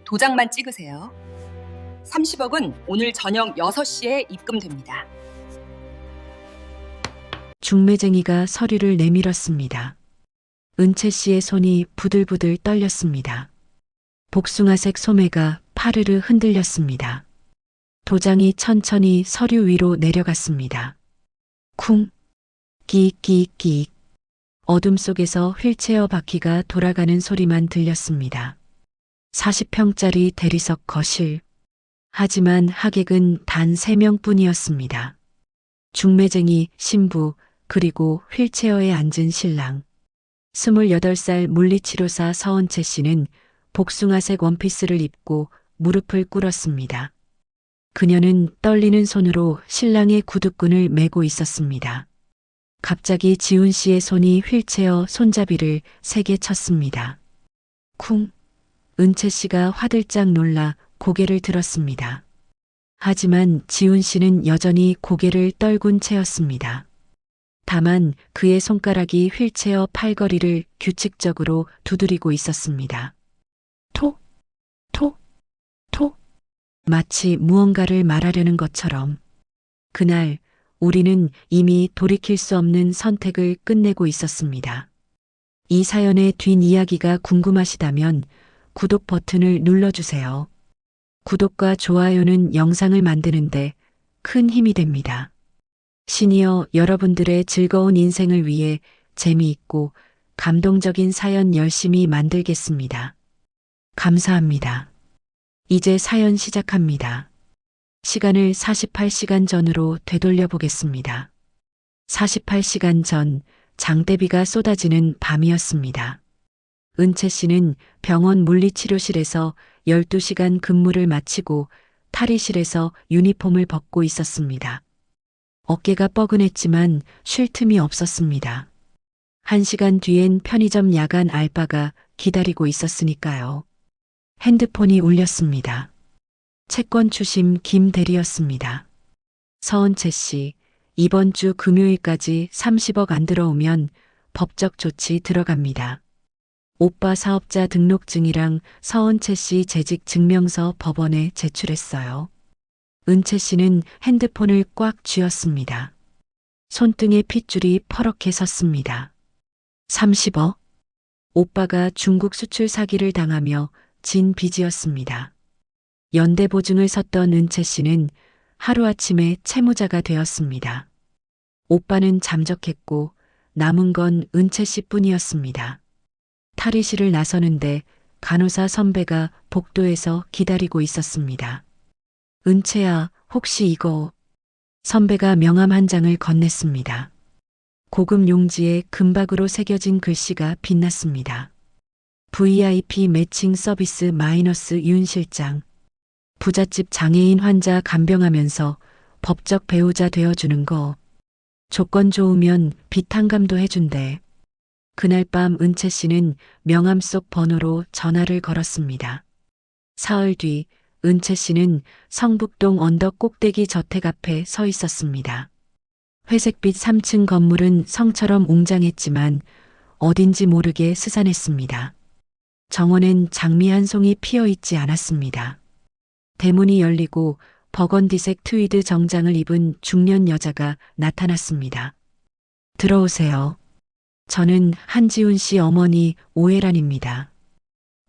도장만 찍으세요. 30억은 오늘 저녁 6시에 입금됩니다. 중매쟁이가 서류를 내밀었습니다. 은채 씨의 손이 부들부들 떨렸습니다. 복숭아색 소매가 파르르 흔들렸습니다. 도장이 천천히 서류 위로 내려갔습니다. 쿵, 끼익. 어둠 속에서 휠체어 바퀴가 돌아가는 소리만 들렸습니다. 40평짜리 대리석 거실. 하지만 하객은 단 3명뿐이었습니다. 중매쟁이, 신부, 그리고 휠체어에 앉은 신랑. 28살 물리치료사 서은채 씨는 복숭아색 원피스를 입고 무릎을 꿇었습니다. 그녀는 떨리는 손으로 신랑의 구두끈을 메고 있었습니다. 갑자기 지훈 씨의 손이 휠체어 손잡이를 세게 쳤습니다. 쿵! 은채 씨가 화들짝 놀라 고개를 들었습니다. 하지만 지훈 씨는 여전히 고개를 떨군 채였습니다. 다만 그의 손가락이 휠체어 팔걸이를 규칙적으로 두드리고 있었습니다. 톡! 톡! 톡! 마치 무언가를 말하려는 것처럼. 그날 우리는 이미 돌이킬 수 없는 선택을 끝내고 있었습니다. 이 사연의 뒷이야기가 궁금하시다면 구독 버튼을 눌러주세요. 구독과 좋아요는 영상을 만드는데 큰 힘이 됩니다. 시니어 여러분들의 즐거운 인생을 위해 재미있고 감동적인 사연 열심히 만들겠습니다. 감사합니다. 이제 사연 시작합니다. 시간을 48시간 전으로 되돌려 보겠습니다. 48시간 전 장대비가 쏟아지는 밤이었습니다. 은채 씨는 병원 물리치료실에서 12시간 근무를 마치고 탈의실에서 유니폼을 벗고 있었습니다. 어깨가 뻐근했지만 쉴 틈이 없었습니다. 1시간 뒤엔 편의점 야간 알바가 기다리고 있었으니까요. 핸드폰이 울렸습니다. 채권 추심 김 대리였습니다. 서은채 씨, 이번 주 금요일까지 30억 안 들어오면 법적 조치 들어갑니다. 오빠 사업자 등록증이랑 서은채 씨 재직 증명서 법원에 제출했어요. 은채 씨는 핸드폰을 꽉 쥐었습니다. 손등에 핏줄이 퍼렇게 섰습니다. 30억? 오빠가 중국 수출 사기를 당하며 진 빚이었습니다. 연대보증을 섰던 은채 씨는 하루아침에 채무자가 되었습니다. 오빠는 잠적했고 남은 건 은채 씨뿐이었습니다. 탈의실을 나서는데 간호사 선배가 복도에서 기다리고 있었습니다. 은채야, 혹시 이거... 선배가 명함 한 장을 건넸습니다. 고급 용지에 금박으로 새겨진 글씨가 빛났습니다. VIP 매칭 서비스 마이너스 윤 실장. 부잣집 장애인 환자 간병하면서 법적 배우자 되어주는 거. 조건 좋으면 비탄감도 해준대. 그날 밤 은채 씨는 명함 속 번호로 전화를 걸었습니다. 사흘 뒤 은채 씨는 성북동 언덕 꼭대기 저택 앞에 서 있었습니다. 회색빛 3층 건물은 성처럼 웅장했지만 어딘지 모르게 스산했습니다. 정원엔 장미 한 송이 피어 있지 않았습니다. 대문이 열리고 버건디색 트위드 정장을 입은 중년 여자가 나타났습니다. 들어오세요. 저는 한지훈 씨 어머니 오혜란입니다.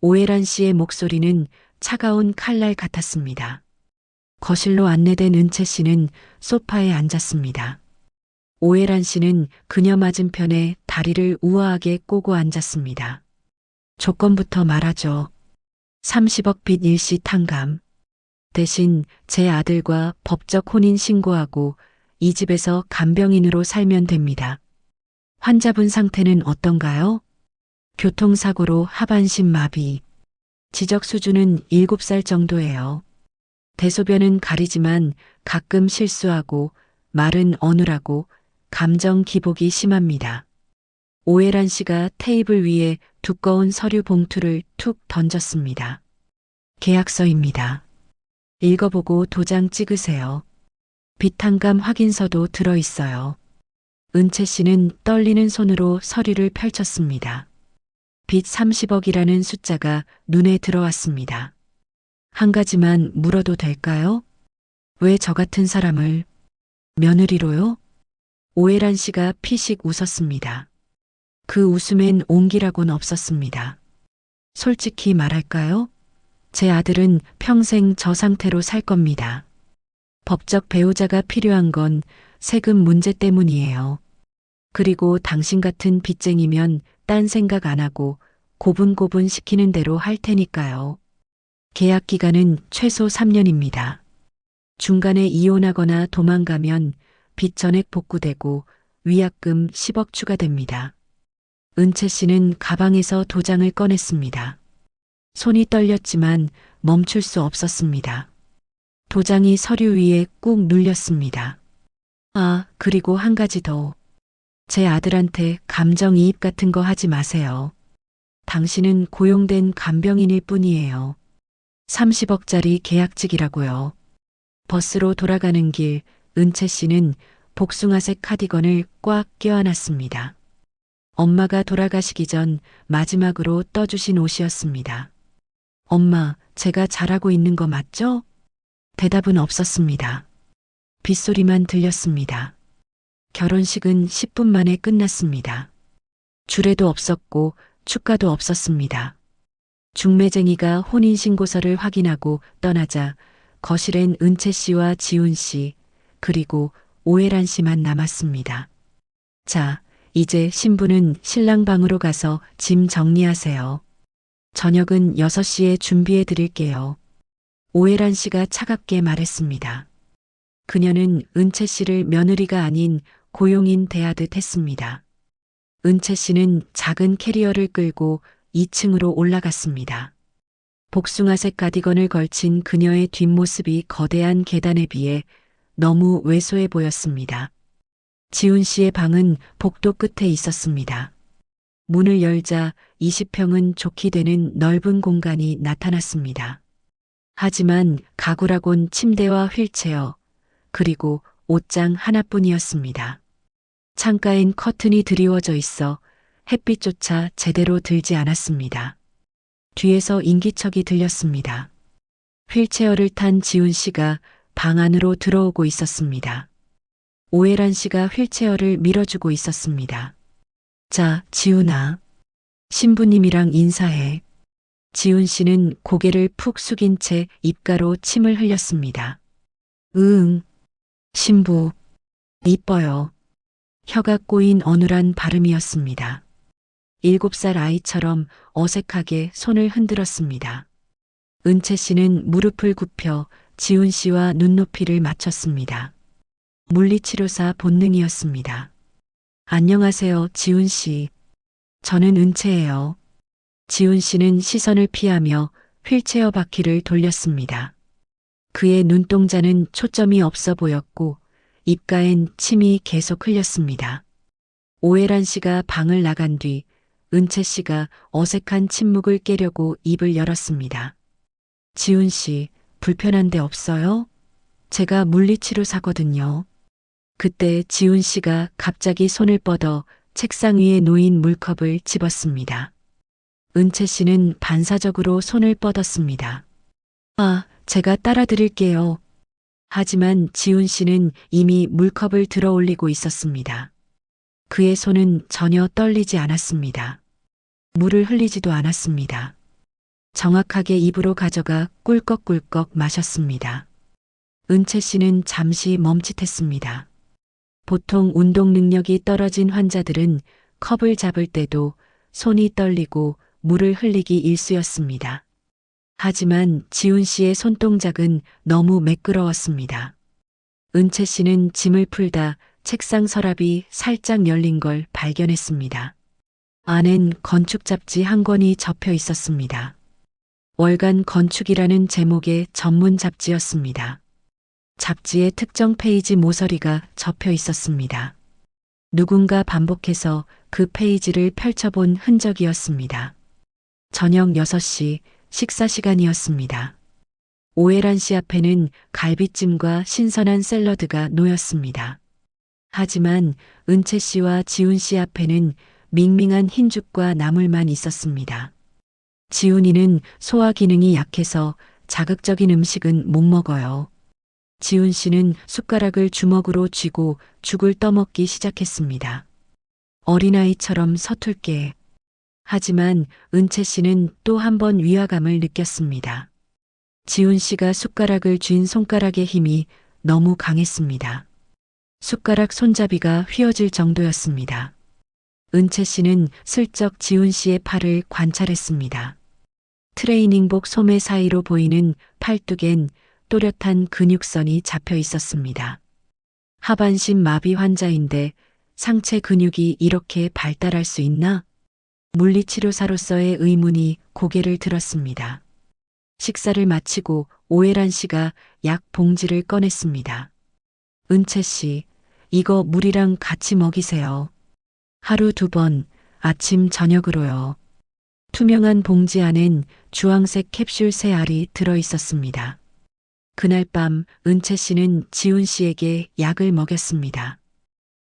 오혜란 씨의 목소리는 차가운 칼날 같았습니다. 거실로 안내된 은채 씨는 소파에 앉았습니다. 오혜란 씨는 그녀 맞은편에 다리를 우아하게 꼬고 앉았습니다. 조건부터 말하죠. 30억 빚 일시 탕감. 대신 제 아들과 법적 혼인 신고하고 이 집에서 간병인으로 살면 됩니다. 환자분 상태는 어떤가요? 교통사고로 하반신 마비. 지적 수준은 7살 정도예요. 대소변은 가리지만 가끔 실수하고 말은 어눌하고 감정 기복이 심합니다. 오혜란 씨가 테이블 위에 두꺼운 서류 봉투를 툭 던졌습니다. 계약서입니다. 읽어보고 도장 찍으세요. 비탄감 확인서도 들어있어요. 은채 씨는 떨리는 손으로 서류를 펼쳤습니다. 빚 30억이라는 숫자가 눈에 들어왔습니다. 한 가지만 물어도 될까요? 왜 저 같은 사람을 며느리로요? 오해란 씨가 피식 웃었습니다. 그 웃음엔 온기라고는 없었습니다. 솔직히 말할까요? 제 아들은 평생 저 상태로 살 겁니다. 법적 배우자가 필요한 건 세금 문제 때문이에요. 그리고 당신 같은 빚쟁이면 딴 생각 안 하고 고분고분 시키는 대로 할 테니까요. 계약 기간은 최소 3년입니다. 중간에 이혼하거나 도망가면 빚 전액 복구되고 위약금 10억 추가됩니다. 은채 씨는 가방에서 도장을 꺼냈습니다. 손이 떨렸지만 멈출 수 없었습니다. 도장이 서류 위에 꾹 눌렸습니다. 아, 그리고 한 가지 더. 제 아들한테 감정이입 같은 거 하지 마세요. 당신은 고용된 간병인일 뿐이에요. 30억짜리 계약직이라고요. 버스로 돌아가는 길, 은채 씨는 복숭아색 카디건을 꽉 껴안았습니다. 엄마가 돌아가시기 전 마지막으로 떠주신 옷이었습니다. 엄마, 제가 잘하고 있는 거 맞죠? 대답은 없었습니다. 빗소리만 들렸습니다. 결혼식은 10분 만에 끝났습니다. 주례도 없었고 축가도 없었습니다. 중매쟁이가 혼인신고서를 확인하고 떠나자 거실엔 은채 씨와 지훈 씨, 그리고 오해란 씨만 남았습니다. 자, 이제 신부는 신랑 방으로 가서 짐 정리하세요. 저녁은 6시에 준비해 드릴게요. 오해란 씨가 차갑게 말했습니다. 그녀는 은채 씨를 며느리가 아닌 고용인 대하듯 했습니다. 은채 씨는 작은 캐리어를 끌고 2층으로 올라갔습니다. 복숭아색 가디건을 걸친 그녀의 뒷모습이 거대한 계단에 비해 너무 왜소해 보였습니다. 지훈 씨의 방은 복도 끝에 있었습니다. 문을 열자 20평은 좋게 되는 넓은 공간이 나타났습니다. 하지만 가구라곤 침대와 휠체어, 그리고 옷장 하나뿐이었습니다. 창가엔 커튼이 드리워져 있어 햇빛조차 제대로 들지 않았습니다. 뒤에서 인기척이 들렸습니다. 휠체어를 탄 지훈 씨가 방 안으로 들어오고 있었습니다. 오해란 씨가 휠체어를 밀어주고 있었습니다. 자, 지훈아. 신부님이랑 인사해. 지훈 씨는 고개를 푹 숙인 채 입가로 침을 흘렸습니다. 응. 신부. 이뻐요. 혀가 꼬인 어눌한 발음이었습니다. 7살 아이처럼 어색하게 손을 흔들었습니다. 은채 씨는 무릎을 굽혀 지훈 씨와 눈높이를 맞췄습니다. 물리치료사 본능이었습니다. 안녕하세요, 지훈 씨. 저는 은채예요. 지훈 씨는 시선을 피하며 휠체어 바퀴를 돌렸습니다. 그의 눈동자는 초점이 없어 보였고 입가엔 침이 계속 흘렸습니다. 오해란 씨가 방을 나간 뒤 은채 씨가 어색한 침묵을 깨려고 입을 열었습니다. 지훈 씨, 불편한 데 없어요? 제가 물리치료사거든요. 그때 지훈 씨가 갑자기 손을 뻗어 책상 위에 놓인 물컵을 집었습니다. 은채 씨는 반사적으로 손을 뻗었습니다. 아, 제가 따라 드릴게요. 하지만 지훈 씨는 이미 물컵을 들어 올리고 있었습니다. 그의 손은 전혀 떨리지 않았습니다. 물을 흘리지도 않았습니다. 정확하게 입으로 가져가 꿀꺽꿀꺽 마셨습니다. 은채 씨는 잠시 멈칫했습니다. 보통 운동 능력이 떨어진 환자들은 컵을 잡을 때도 손이 떨리고 물을 흘리기 일쑤였습니다. 하지만 지훈 씨의 손동작은 너무 매끄러웠습니다. 은채 씨는 짐을 풀다 책상 서랍이 살짝 열린 걸 발견했습니다. 안엔 건축 잡지 한 권이 접혀 있었습니다. 월간 건축이라는 제목의 전문 잡지였습니다. 잡지에 특정 페이지 모서리가 접혀 있었습니다. 누군가 반복해서 그 페이지를 펼쳐본 흔적이었습니다. 저녁 6시 식사 시간이었습니다. 오해란 씨 앞에는 갈비찜과 신선한 샐러드가 놓였습니다. 하지만 은채 씨와 지훈 씨 앞에는 밍밍한 흰죽과 나물만 있었습니다. 지훈이는 소화 기능이 약해서 자극적인 음식은 못 먹어요. 지훈 씨는 숟가락을 주먹으로 쥐고 죽을 떠먹기 시작했습니다. 어린아이처럼 서툴게. 하지만 은채 씨는 또 한 번 위화감을 느꼈습니다. 지훈 씨가 숟가락을 쥔 손가락의 힘이 너무 강했습니다. 숟가락 손잡이가 휘어질 정도였습니다. 은채 씨는 슬쩍 지훈 씨의 팔을 관찰했습니다. 트레이닝복 소매 사이로 보이는 팔뚝엔 또렷한 근육선이 잡혀 있었습니다. 하반신 마비 환자인데 상체 근육이 이렇게 발달할 수 있나? 물리치료사로서의 의문이 고개를 들었습니다. 식사를 마치고 오해란 씨가 약 봉지를 꺼냈습니다. 은채 씨, 이거 물이랑 같이 먹이세요. 하루 2번, 아침 저녁으로요. 투명한 봉지 안엔 주황색 캡슐 3알이 들어 있었습니다. 그날 밤 은채 씨는 지훈 씨에게 약을 먹였습니다.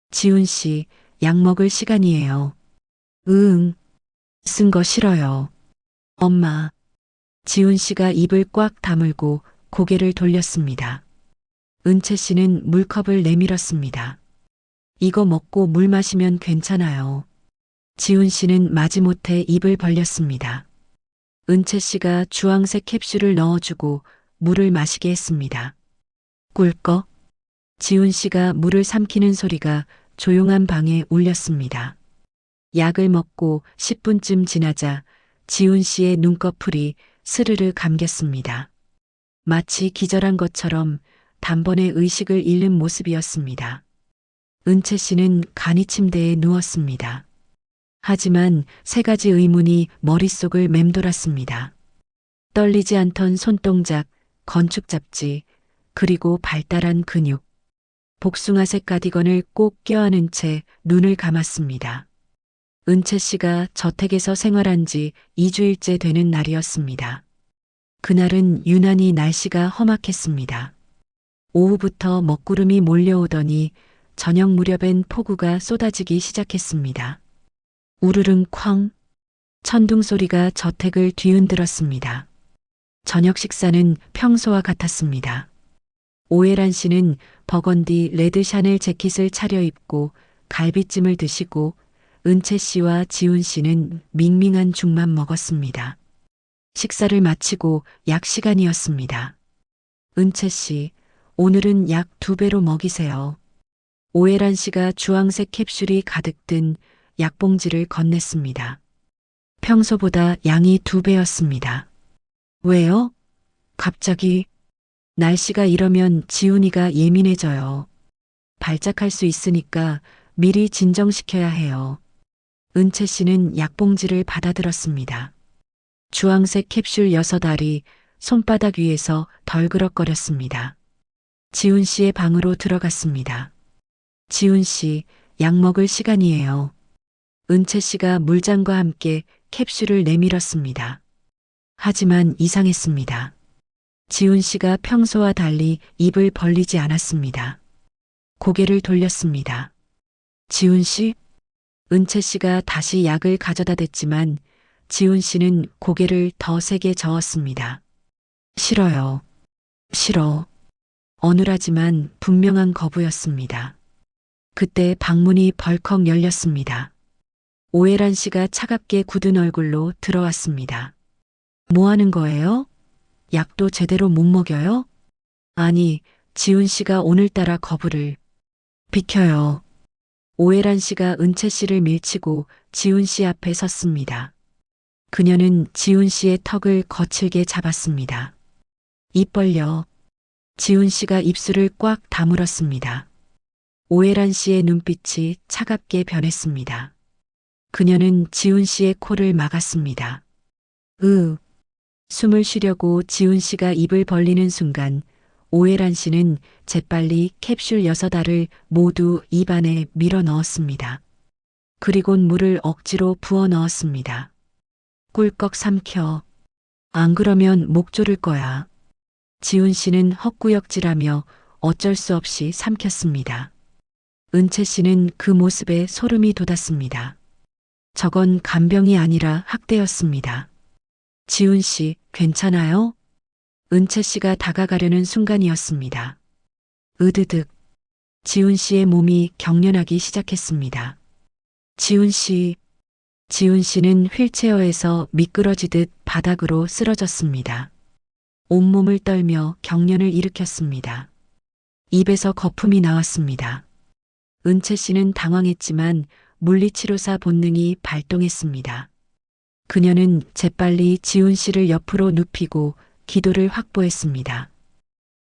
지훈 씨, 약 먹을 시간이에요. 응. 쓴 거 싫어요. 엄마. 지훈 씨가 입을 꽉 다물고 고개를 돌렸습니다. 은채 씨는 물컵을 내밀었습니다. 이거 먹고 물 마시면 괜찮아요. 지훈 씨는 마지못해 입을 벌렸습니다. 은채 씨가 주황색 캡슐을 넣어주고 물을 마시게 했습니다. 꿀꺽. 지훈 씨가 물을 삼키는 소리가 조용한 방에 울렸습니다. 약을 먹고 10분쯤 지나자 지훈 씨의 눈꺼풀이 스르르 감겼습니다. 마치 기절한 것처럼 단번에 의식을 잃는 모습이었습니다. 은채 씨는 간이 침대에 누웠습니다. 하지만 3가지 의문이 머릿속을 맴돌았습니다. 떨리지 않던 손동작, 건축 잡지, 그리고 발달한 근육. 복숭아색 가디건을 꼭 껴안은 채 눈을 감았습니다. 은채 씨가 저택에서 생활한 지 2주일째 되는 날이었습니다. 그날은 유난히 날씨가 험악했습니다. 오후부터 먹구름이 몰려오더니 저녁 무렵엔 폭우가 쏟아지기 시작했습니다. 우르릉 쾅. 천둥 소리가 저택을 뒤흔들었습니다. 저녁 식사는 평소와 같았습니다. 오해란 씨는 버건디 레드 샤넬 재킷을 차려입고 갈비찜을 드시고 은채 씨와 지훈 씨는 밍밍한 죽만 먹었습니다. 식사를 마치고 약 시간이었습니다. 은채 씨, 오늘은 약 2배로 먹이세요. 오해란 씨가 주황색 캡슐이 가득 든 약봉지를 건넸습니다. 평소보다 양이 2배였습니다. 왜요? 갑자기. 날씨가 이러면 지훈이가 예민해져요. 발작할 수 있으니까 미리 진정시켜야 해요. 은채 씨는 약봉지를 받아들었습니다. 주황색 캡슐 6알이 손바닥 위에서 덜그럭거렸습니다. 지훈 씨의 방으로 들어갔습니다. 지훈 씨, 약 먹을 시간이에요. 은채 씨가 물장과 함께 캡슐을 내밀었습니다. 하지만 이상했습니다. 지훈 씨가 평소와 달리 입을 벌리지 않았습니다. 고개를 돌렸습니다. 지훈 씨? 은채 씨가 다시 약을 가져다 댔지만 지훈 씨는 고개를 더 세게 저었습니다. 싫어요. 싫어. 어눌하지만 분명한 거부였습니다. 그때 방문이 벌컥 열렸습니다. 오해란 씨가 차갑게 굳은 얼굴로 들어왔습니다. 뭐 하는 거예요? 약도 제대로 못 먹여요? 아니, 지훈 씨가 오늘따라 거부를. 비켜요. 오해란 씨가 은채 씨를 밀치고 지훈 씨 앞에 섰습니다. 그녀는 지훈 씨의 턱을 거칠게 잡았습니다. 입 벌려. 지훈 씨가 입술을 꽉 다물었습니다. 오해란 씨의 눈빛이 차갑게 변했습니다. 그녀는 지훈 씨의 코를 막았습니다. 숨을 쉬려고 지훈 씨가 입을 벌리는 순간 오해란 씨는 재빨리 캡슐 6알을 모두 입 안에 밀어 넣었습니다. 그리곤 물을 억지로 부어 넣었습니다. 꿀꺽 삼켜. 안 그러면 목 조를 거야. 지훈 씨는 헛구역질하며 어쩔 수 없이 삼켰습니다. 은채 씨는 그 모습에 소름이 돋았습니다. 저건 간병이 아니라 학대였습니다. 지훈 씨, 괜찮아요? 은채 씨가 다가가려는 순간이었습니다. 으드득. 지훈 씨의 몸이 경련하기 시작했습니다. 지훈 씨. 지훈 씨는 휠체어에서 미끄러지듯 바닥으로 쓰러졌습니다. 온몸을 떨며 경련을 일으켰습니다. 입에서 거품이 나왔습니다. 은채 씨는 당황했지만 물리치료사 본능이 발동했습니다. 그녀는 재빨리 지훈 씨를 옆으로 눕히고 기도를 확보했습니다.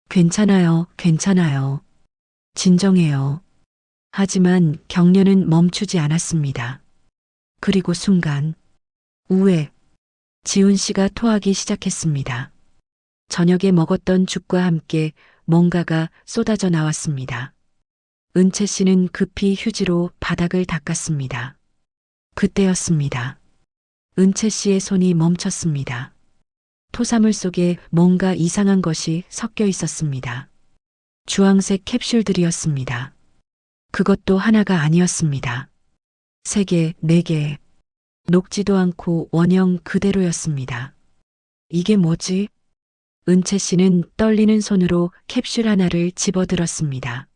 괜찮아요, 괜찮아요. 진정해요. 하지만 경련은 멈추지 않았습니다. 그리고 순간, 우에 지훈 씨가 토하기 시작했습니다. 저녁에 먹었던 죽과 함께 뭔가가 쏟아져 나왔습니다. 은채 씨는 급히 휴지로 바닥을 닦았습니다. 그때였습니다. 은채 씨의 손이 멈췄습니다. 토사물 속에 뭔가 이상한 것이 섞여 있었습니다. 주황색 캡슐들이었습니다. 그것도 하나가 아니었습니다. 3개, 4개. 녹지도 않고 원형 그대로였습니다. 이게 뭐지? 은채 씨는 떨리는 손으로 캡슐 하나를 집어들었습니다.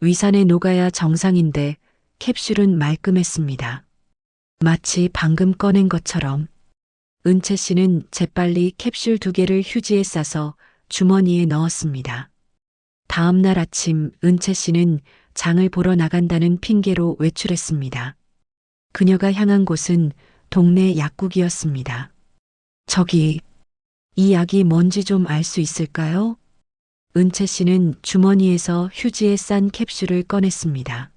위산에 녹아야 정상인데 캡슐은 말끔했습니다. 마치 방금 꺼낸 것처럼. 은채 씨는 재빨리 캡슐 2개를 휴지에 싸서 주머니에 넣었습니다. 다음 날 아침 은채 씨는 장을 보러 나간다는 핑계로 외출했습니다. 그녀가 향한 곳은 동네 약국이었습니다. 저기, 이 약이 뭔지 좀 알 수 있을까요? 은채 씨는 주머니에서 휴지에 싼 캡슐을 꺼냈습니다.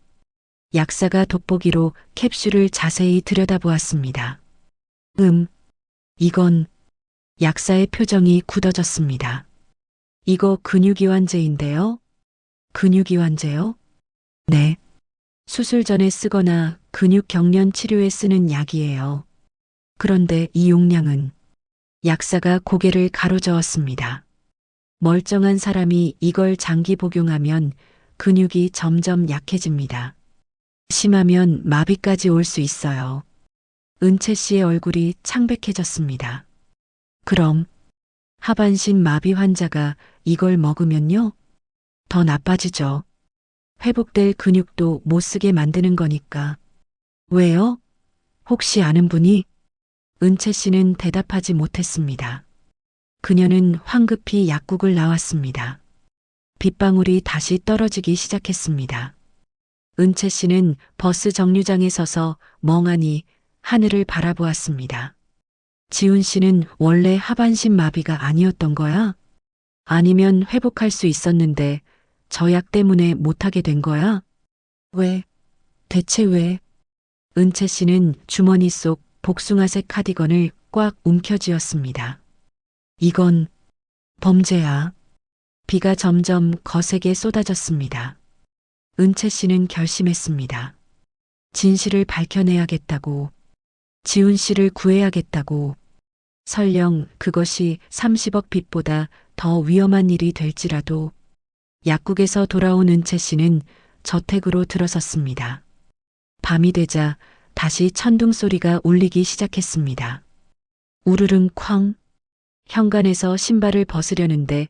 약사가 돋보기로 캡슐을 자세히 들여다보았습니다. 이건. 약사의 표정이 굳어졌습니다. 이거 근육이완제인데요? 근육이완제요? 네. 수술 전에 쓰거나 근육 경련 치료에 쓰는 약이에요. 그런데 이 용량은. 약사가 고개를 가로저었습니다. 멀쩡한 사람이 이걸 장기 복용하면 근육이 점점 약해집니다. 심하면 마비까지 올 수 있어요. 은채 씨의 얼굴이 창백해졌습니다. 그럼 하반신 마비 환자가 이걸 먹으면요? 더 나빠지죠. 회복될 근육도 못 쓰게 만드는 거니까. 왜요? 혹시 아는 분이? 은채 씨는 대답하지 못했습니다. 그녀는 황급히 약국을 나왔습니다. 빗방울이 다시 떨어지기 시작했습니다. 은채 씨는 버스 정류장에 서서 멍하니 하늘을 바라보았습니다. 지훈 씨는 원래 하반신 마비가 아니었던 거야? 아니면 회복할 수 있었는데 저 약 때문에 못하게 된 거야? 왜? 대체 왜? 은채 씨는 주머니 속 복숭아색 카디건을 꽉 움켜쥐었습니다. 이건 범죄야. 비가 점점 거세게 쏟아졌습니다. 은채 씨는 결심했습니다. 진실을 밝혀내야겠다고. 지훈 씨를 구해야겠다고. 설령 그것이 30억 빚보다 더 위험한 일이 될지라도. 약국에서 돌아온 은채 씨는 저택으로 들어섰습니다. 밤이 되자 다시 천둥 소리가 울리기 시작했습니다. 우르릉 쾅. 현관에서 신발을 벗으려는데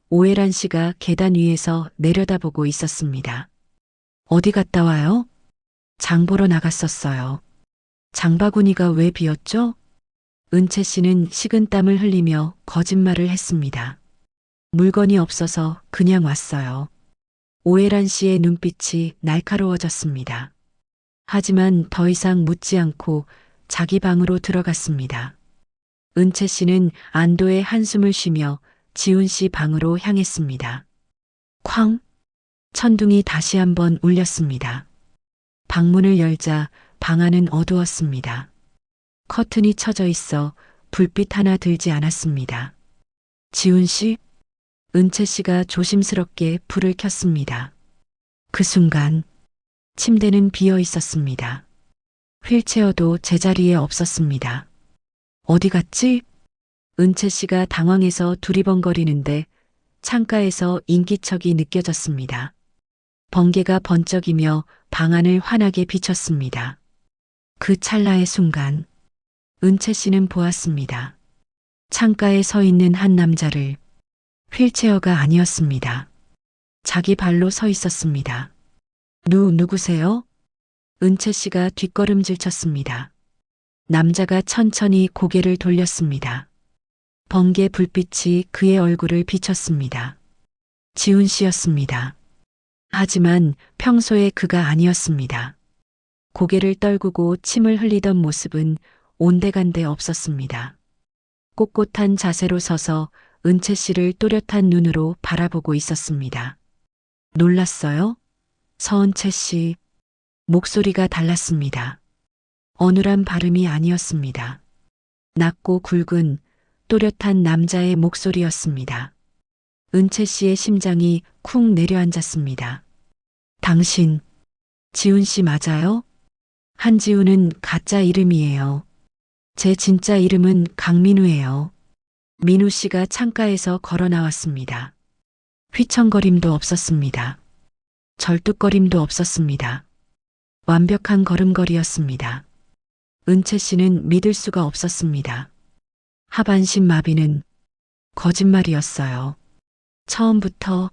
오해란 씨가 계단 위에서 내려다보고 있었습니다. 어디 갔다 와요? 장 보러 나갔었어요. 장바구니가 왜 비었죠? 은채 씨는 식은땀을 흘리며 거짓말을 했습니다. 물건이 없어서 그냥 왔어요. 오해란 씨의 눈빛이 날카로워졌습니다. 하지만 더 이상 묻지 않고 자기 방으로 들어갔습니다. 은채 씨는 안도의 한숨을 쉬며 지훈 씨 방으로 향했습니다. 쾅! 천둥이 다시 한번 울렸습니다. 방문을 열자 방 안은 어두웠습니다. 커튼이 쳐져 있어 불빛 하나 들지 않았습니다. 지훈 씨? 은채 씨가 조심스럽게 불을 켰습니다. 그 순간 침대는 비어 있었습니다. 휠체어도 제자리에 없었습니다. 어디 갔지? 은채 씨가 당황해서 두리번거리는데 창가에서 인기척이 느껴졌습니다. 번개가 번쩍이며 방 안을 환하게 비췄습니다. 그 찰나의 순간 은채 씨는 보았습니다. 창가에 서 있는 한 남자를. 휠체어가 아니었습니다. 자기 발로 서 있었습니다. 누구세요? 은채 씨가 뒷걸음질 쳤습니다. 남자가 천천히 고개를 돌렸습니다. 번개 불빛이 그의 얼굴을 비쳤습니다. 지훈 씨였습니다. 하지만 평소의 그가 아니었습니다. 고개를 떨구고 침을 흘리던 모습은 온데간데 없었습니다. 꼿꼿한 자세로 서서 은채 씨를 또렷한 눈으로 바라보고 있었습니다. 놀랐어요? 서은채 씨. 목소리가 달랐습니다. 어눌한 발음이 아니었습니다. 낮고 굵은 또렷한 남자의 목소리였습니다. 은채 씨의 심장이 쿵 내려앉았습니다. 당신, 지훈 씨 맞아요? 한지훈은 가짜 이름이에요. 제 진짜 이름은 강민우예요. 민우 씨가 창가에서 걸어 나왔습니다. 휘청거림도 없었습니다. 절뚝거림도 없었습니다. 완벽한 걸음걸이였습니다. 은채 씨는 믿을 수가 없었습니다. 하반신 마비는 거짓말이었어요. 처음부터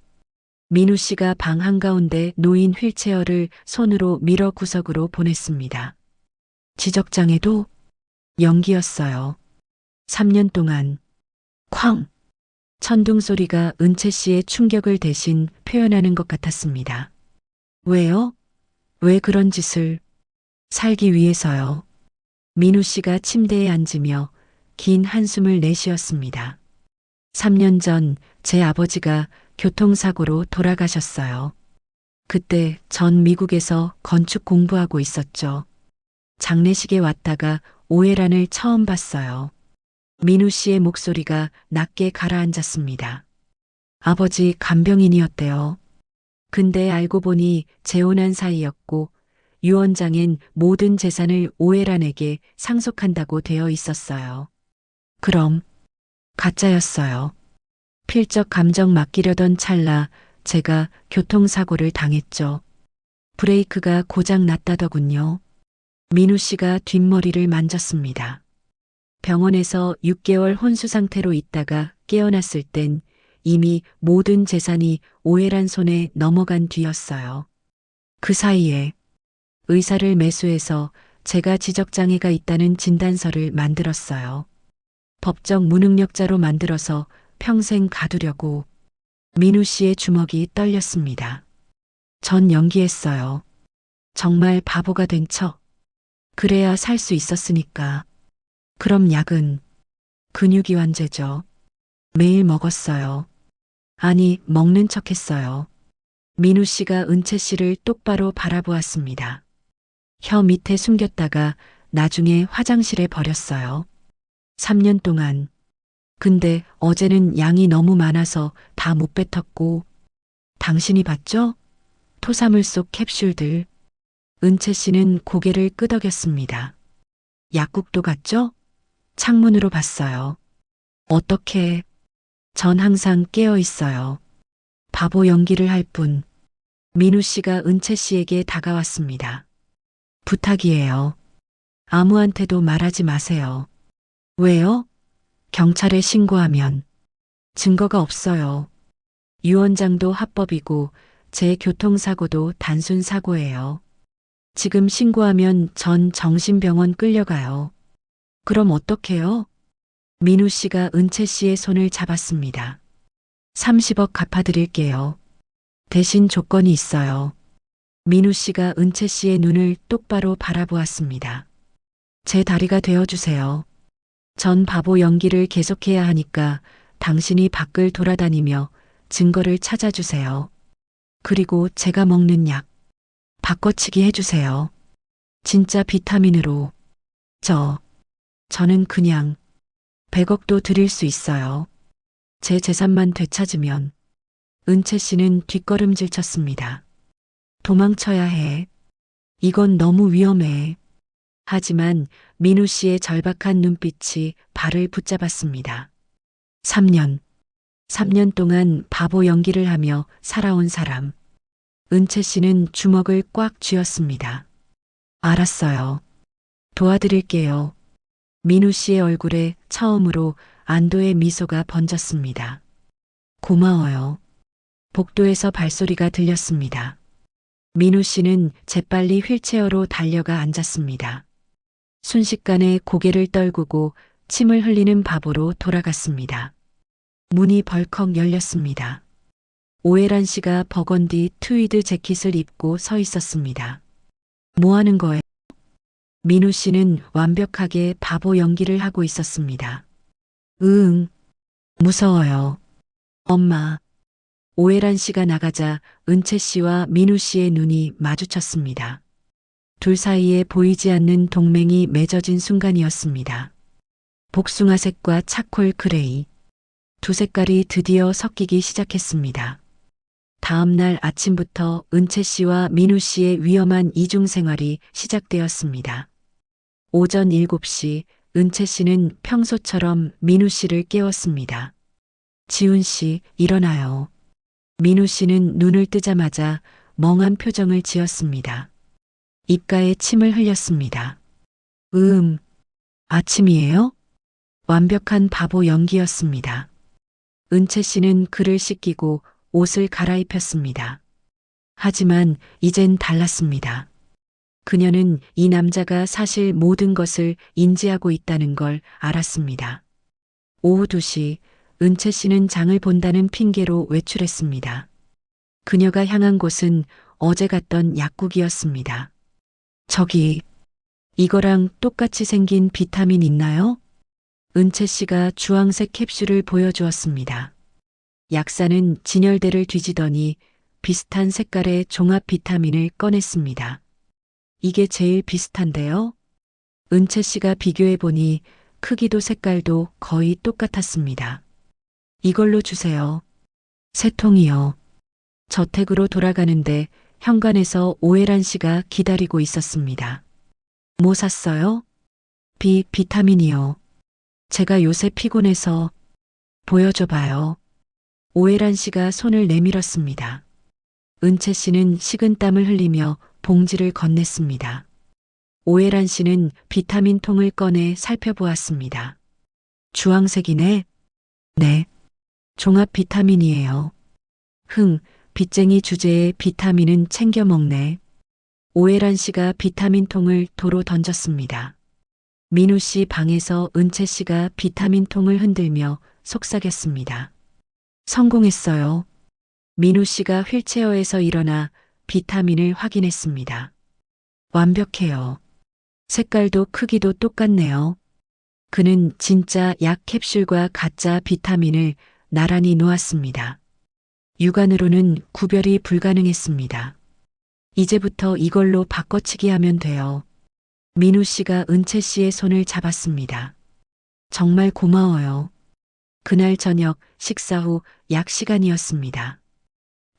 민우 씨가 방 한가운데 놓인 휠체어를 손으로 밀어 구석으로 보냈습니다. 지적장애도 연기였어요. 3년 동안 쾅! 천둥 소리가 은채 씨의 충격을 대신 표현하는 것 같았습니다. 왜요? 왜 그런 짓을? 살기 위해서요. 민우 씨가 침대에 앉으며 긴 한숨을 내쉬었습니다. 3년 전 제 아버지가 교통사고로 돌아가셨어요. 그때 전 미국에서 건축 공부하고 있었죠. 장례식에 왔다가 오해란을 처음 봤어요. 민우 씨의 목소리가 낮게 가라앉았습니다. 아버지 간병인이었대요. 근데 알고 보니 재혼한 사이였고 유언장엔 모든 재산을 오해란에게 상속한다고 되어 있었어요. 그럼 가짜였어요. 필적 감정 맡기려던 찰나 제가 교통사고를 당했죠. 브레이크가 고장 났다더군요. 민우 씨가 뒷머리를 만졌습니다. 병원에서 6개월 혼수 상태로 있다가 깨어났을 땐 이미 모든 재산이 오해란 손에 넘어간 뒤였어요. 그 사이에 의사를 매수해서 제가 지적장애가 있다는 진단서를 만들었어요. 법적 무능력자로 만들어서 평생 가두려고. 민우 씨의 주먹이 떨렸습니다. 전 연기했어요. 정말 바보가 된 척. 그래야 살 수 있었으니까. 그럼 약은 근육이완제죠. 매일 먹었어요. 아니, 먹는 척 했어요. 민우 씨가 은채 씨를 똑바로 바라보았습니다. 혀 밑에 숨겼다가 나중에 화장실에 버렸어요. 3년 동안. 근데 어제는 양이 너무 많아서 다 못 뱉었고. 당신이 봤죠? 토사물 속 캡슐들. 은채 씨는 고개를 끄덕였습니다. 약국도 갔죠? 창문으로 봤어요. 어떻게? 전 항상 깨어 있어요. 바보 연기를 할 뿐. 민우 씨가 은채 씨에게 다가왔습니다. 부탁이에요. 아무한테도 말하지 마세요. 왜요? 경찰에 신고하면 증거가 없어요. 유언장도 합법이고 제 교통사고도 단순 사고예요. 지금 신고하면 전 정신병원 끌려가요. 그럼 어떡해요? 민우 씨가 은채 씨의 손을 잡았습니다. 30억 갚아드릴게요. 대신 조건이 있어요. 민우 씨가 은채 씨의 눈을 똑바로 바라보았습니다. 제 다리가 되어주세요. 전 바보 연기를 계속해야 하니까 당신이 밖을 돌아다니며 증거를 찾아주세요. 그리고 제가 먹는 약 바꿔치기 해주세요. 진짜 비타민으로. 저는 그냥 100억도 드릴 수 있어요. 제 재산만 되찾으면. 은채 씨는 뒷걸음질 쳤습니다. 도망쳐야 해. 이건 너무 위험해. 하지만 민우 씨의 절박한 눈빛이 발을 붙잡았습니다. 3년 동안 바보 연기를 하며 살아온 사람. 은채 씨는 주먹을 꽉 쥐었습니다. 알았어요. 도와드릴게요. 민우 씨의 얼굴에 처음으로 안도의 미소가 번졌습니다. 고마워요. 복도에서 발소리가 들렸습니다. 민우 씨는 재빨리 휠체어로 달려가 앉았습니다. 순식간에 고개를 떨구고 침을 흘리는 바보로 돌아갔습니다. 문이 벌컥 열렸습니다. 오해란 씨가 버건디 트위드 재킷을 입고 서 있었습니다. 뭐 하는 거예요? 민우 씨는 완벽하게 바보 연기를 하고 있었습니다. 무서워요. 엄마. 오해란 씨가 나가자 은채 씨와 민우 씨의 눈이 마주쳤습니다. 둘 사이에 보이지 않는 동맹이 맺어진 순간이었습니다. 복숭아색과 차콜 그레이. 두 색깔이 드디어 섞이기 시작했습니다. 다음 날 아침부터 은채 씨와 민우 씨의 위험한 이중 생활이 시작되었습니다. 오전 7시 은채 씨는 평소처럼 민우 씨를 깨웠습니다. 지훈 씨, 일어나요. 민우 씨는 눈을 뜨자마자 멍한 표정을 지었습니다. 입가에 침을 흘렸습니다. 아침이에요? 완벽한 바보 연기였습니다. 은채 씨는 그를 씻기고 옷을 갈아입혔습니다. 하지만 이젠 달랐습니다. 그녀는 이 남자가 사실 모든 것을 인지하고 있다는 걸 알았습니다. 오후 2시 은채 씨는 장을 본다는 핑계로 외출했습니다. 그녀가 향한 곳은 어제 갔던 약국이었습니다. 저기, 이거랑 똑같이 생긴 비타민 있나요? 은채 씨가 주황색 캡슐을 보여주었습니다. 약사는 진열대를 뒤지더니 비슷한 색깔의 종합 비타민을 꺼냈습니다. 이게 제일 비슷한데요? 은채 씨가 비교해 보니 크기도 색깔도 거의 똑같았습니다. 이걸로 주세요. 3통이요. 저택으로 돌아가는데 현관에서 오해란 씨가 기다리고 있었습니다. 뭐 샀어요? 비타민이요. 제가 요새 피곤해서 보여줘 봐요. 오해란 씨가 손을 내밀었습니다. 은채 씨는 식은땀을 흘리며 봉지를 건넸습니다. 오해란 씨는 비타민 통을 꺼내 살펴보았습니다. 주황색이네? 네. 종합 비타민이에요. 빚쟁이 주제에 비타민은 챙겨 먹네. 오해란 씨가 비타민 통을 도로 던졌습니다. 민우 씨 방에서 은채 씨가 비타민 통을 흔들며 속삭였습니다. 성공했어요. 민우 씨가 휠체어에서 일어나 비타민을 확인했습니다. 완벽해요. 색깔도 크기도 똑같네요. 그는 진짜 약 캡슐과 가짜 비타민을 나란히 놓았습니다. 육안으로는 구별이 불가능했습니다. 이제부터 이걸로 바꿔치기 하면 돼요. 민우 씨가 은채 씨의 손을 잡았습니다. 정말 고마워요. 그날 저녁 식사 후 약 시간이었습니다.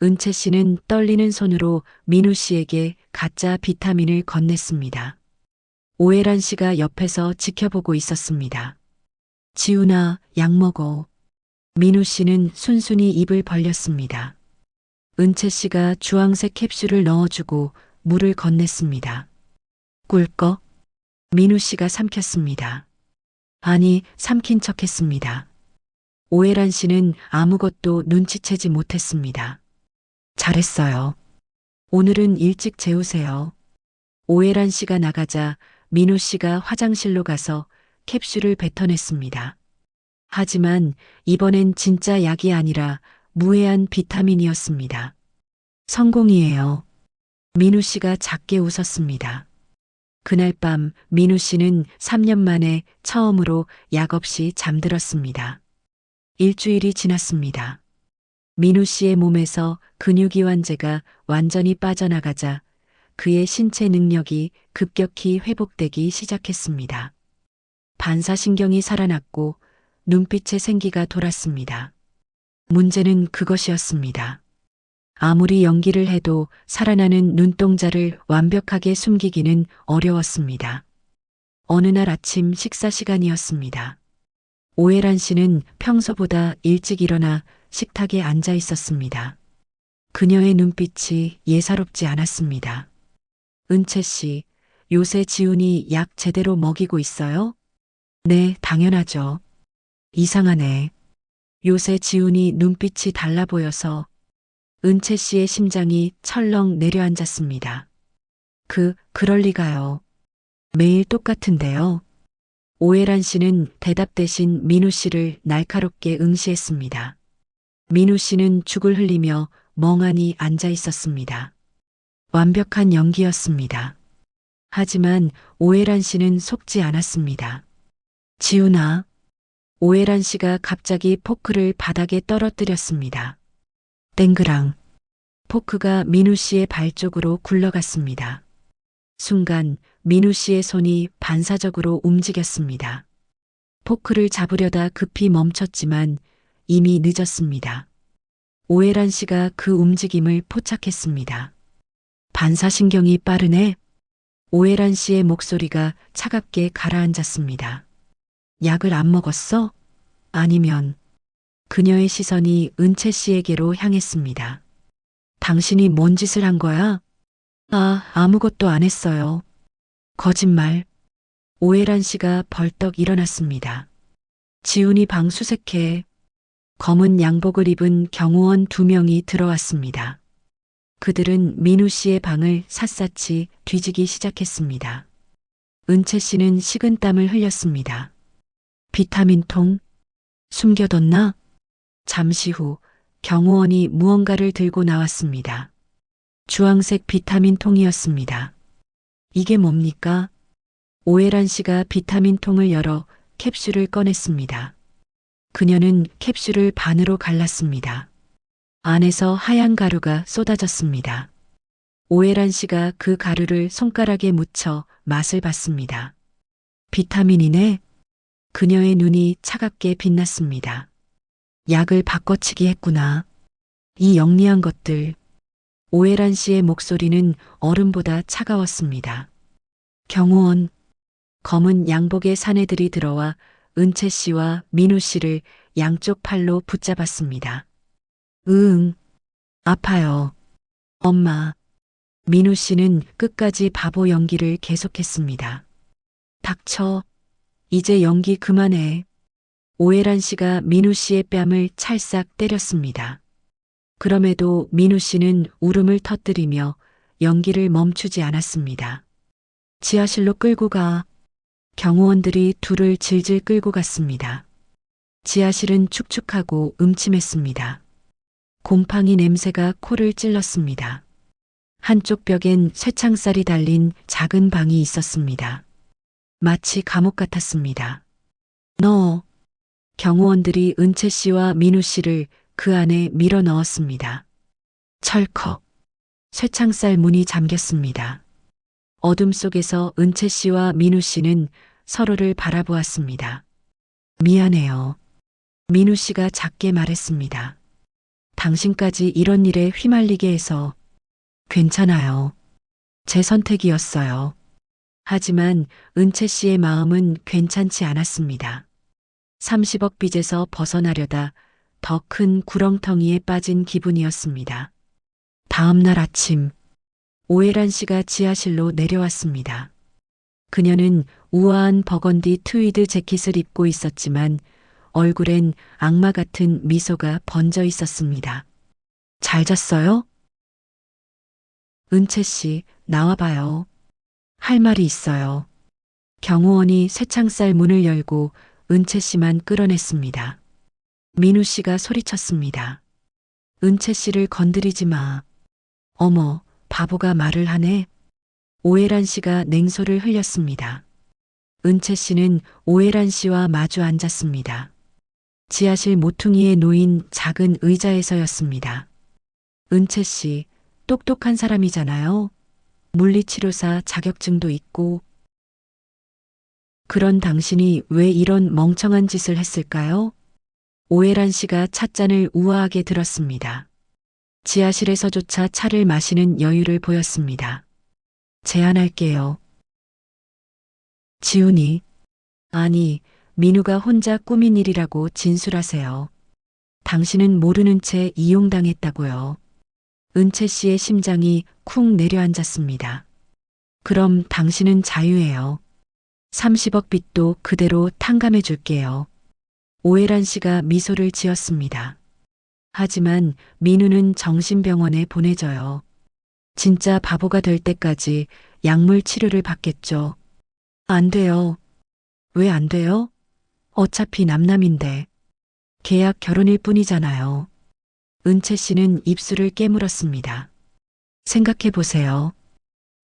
은채 씨는 떨리는 손으로 민우 씨에게 가짜 비타민을 건넸습니다. 오해란 씨가 옆에서 지켜보고 있었습니다. 지훈아, 약 먹어. 민우 씨는 순순히 입을 벌렸습니다. 은채 씨가 주황색 캡슐을 넣어주고 물을 건넸습니다. 꿀꺽. 민우 씨가 삼켰습니다. 아니, 삼킨 척했습니다. 오해란 씨는 아무것도 눈치채지 못했습니다. 잘했어요. 오늘은 일찍 재우세요. 오해란 씨가 나가자 민우 씨가 화장실로 가서 캡슐을 뱉어냈습니다. 하지만 이번엔 진짜 약이 아니라 무해한 비타민이었습니다. 성공이에요. 민우 씨가 작게 웃었습니다. 그날 밤 민우 씨는 3년 만에 처음으로 약 없이 잠들었습니다. 일주일이 지났습니다. 민우 씨의 몸에서 근육이완제가 완전히 빠져나가자 그의 신체 능력이 급격히 회복되기 시작했습니다. 반사신경이 살아났고 눈빛에 생기가 돌았습니다. 문제는 그것이었습니다. 아무리 연기를 해도 살아나는 눈동자를 완벽하게 숨기기는 어려웠습니다. 어느 날 아침 식사 시간이었습니다. 오해란 씨는 평소보다 일찍 일어나 식탁에 앉아 있었습니다. 그녀의 눈빛이 예사롭지 않았습니다. 은채 씨, 요새 지훈이 약 제대로 먹이고 있어요? 네, 당연하죠. 이상하네. 요새 지훈이 눈빛이 달라 보여서 은채 씨의 심장이 철렁 내려앉았습니다. 그럴 리가요. 매일 똑같은데요. 오해란 씨는 대답 대신 민우 씨를 날카롭게 응시했습니다. 민우 씨는 죽을 흘리며 멍하니 앉아 있었습니다. 완벽한 연기였습니다. 하지만 오해란 씨는 속지 않았습니다. 지훈아. 오해란 씨가 갑자기 포크를 바닥에 떨어뜨렸습니다. 땡그랑. 포크가 민우 씨의 발 쪽으로 굴러갔습니다. 순간 민우 씨의 손이 반사적으로 움직였습니다. 포크를 잡으려다 급히 멈췄지만 이미 늦었습니다. 오해란 씨가 그 움직임을 포착했습니다. 반사신경이 빠르네. 오해란 씨의 목소리가 차갑게 가라앉았습니다. 약을 안 먹었어? 아니면 그녀의 시선이 은채 씨에게로 향했습니다. 당신이 뭔 짓을 한 거야? 아무것도 안 했어요. 거짓말. 오해란 씨가 벌떡 일어났습니다. 지훈이 방 수색해. 검은 양복을 입은 경호원 2명이 들어왔습니다. 그들은 민우 씨의 방을 샅샅이 뒤지기 시작했습니다. 은채 씨는 식은땀을 흘렸습니다. 비타민통? 숨겨뒀나? 잠시 후 경호원이 무언가를 들고 나왔습니다. 주황색 비타민통이었습니다. 이게 뭡니까? 오해란 씨가 비타민통을 열어 캡슐을 꺼냈습니다. 그녀는 캡슐을 반으로 갈랐습니다. 안에서 하얀 가루가 쏟아졌습니다. 오해란 씨가 그 가루를 손가락에 묻혀 맛을 봤습니다. 비타민이네. 그녀의 눈이 차갑게 빛났습니다. 약을 바꿔치기 했구나. 이 영리한 것들. 오해란 씨의 목소리는 얼음보다 차가웠습니다. 경호원. 검은 양복의 사내들이 들어와 은채 씨와 민우 씨를 양쪽 팔로 붙잡았습니다. 아파요. 엄마. 민우 씨는 끝까지 바보 연기를 계속했습니다. 닥쳐. 이제 연기 그만해. 오해란 씨가 민우 씨의 뺨을 찰싹 때렸습니다. 그럼에도 민우 씨는 울음을 터뜨리며 연기를 멈추지 않았습니다. 지하실로 끌고 가. 경호원들이 둘을 질질 끌고 갔습니다. 지하실은 축축하고 음침했습니다. 곰팡이 냄새가 코를 찔렀습니다. 한쪽 벽엔 쇠창살이 달린 작은 방이 있었습니다. 마치 감옥 같았습니다. 경호원들이 은채 씨와 민우 씨를 그 안에 밀어 넣었습니다. 철컥. 쇠창살 문이 잠겼습니다. 어둠 속에서 은채 씨와 민우 씨는 서로를 바라보았습니다. 미안해요. 민우 씨가 작게 말했습니다. 당신까지 이런 일에 휘말리게 해서. 괜찮아요. 제 선택이었어요. 하지만 은채 씨의 마음은 괜찮지 않았습니다. 30억 빚에서 벗어나려다 더 큰 구렁텅이에 빠진 기분이었습니다. 다음 날 아침, 오해란 씨가 지하실로 내려왔습니다. 그녀는 우아한 버건디 트위드 재킷을 입고 있었지만 얼굴엔 악마 같은 미소가 번져 있었습니다. 잘 잤어요? 은채 씨, 나와봐요. 할 말이 있어요. 경호원이 쇠창살 문을 열고 은채 씨만 끌어냈습니다. 민우 씨가 소리쳤습니다. 은채 씨를 건드리지 마. 어머, 바보가 말을 하네. 오해란 씨가 냉소를 흘렸습니다. 은채 씨는 오해란 씨와 마주 앉았습니다. 지하실 모퉁이에 놓인 작은 의자에서였습니다. 은채 씨, 똑똑한 사람이잖아요. 물리치료사 자격증도 있고. 그런 당신이 왜 이런 멍청한 짓을 했을까요? 오해란 씨가 찻잔을 우아하게 들었습니다. 지하실에서조차 차를 마시는 여유를 보였습니다. 제안할게요. 지훈이. 아니, 민우가 혼자 꾸민 일이라고 진술하세요. 당신은 모르는 채 이용당했다고요. 은채 씨의 심장이 쿵 내려앉았습니다. 그럼 당신은 자유예요. 30억 빚도 그대로 탕감해 줄게요. 오해란 씨가 미소를 지었습니다. 하지만 민우는 정신병원에 보내져요. 진짜 바보가 될 때까지 약물 치료를 받겠죠. 안 돼요. 왜 안 돼요? 어차피 남남인데. 계약 결혼일 뿐이잖아요. 은채 씨는 입술을 깨물었습니다. 생각해 보세요.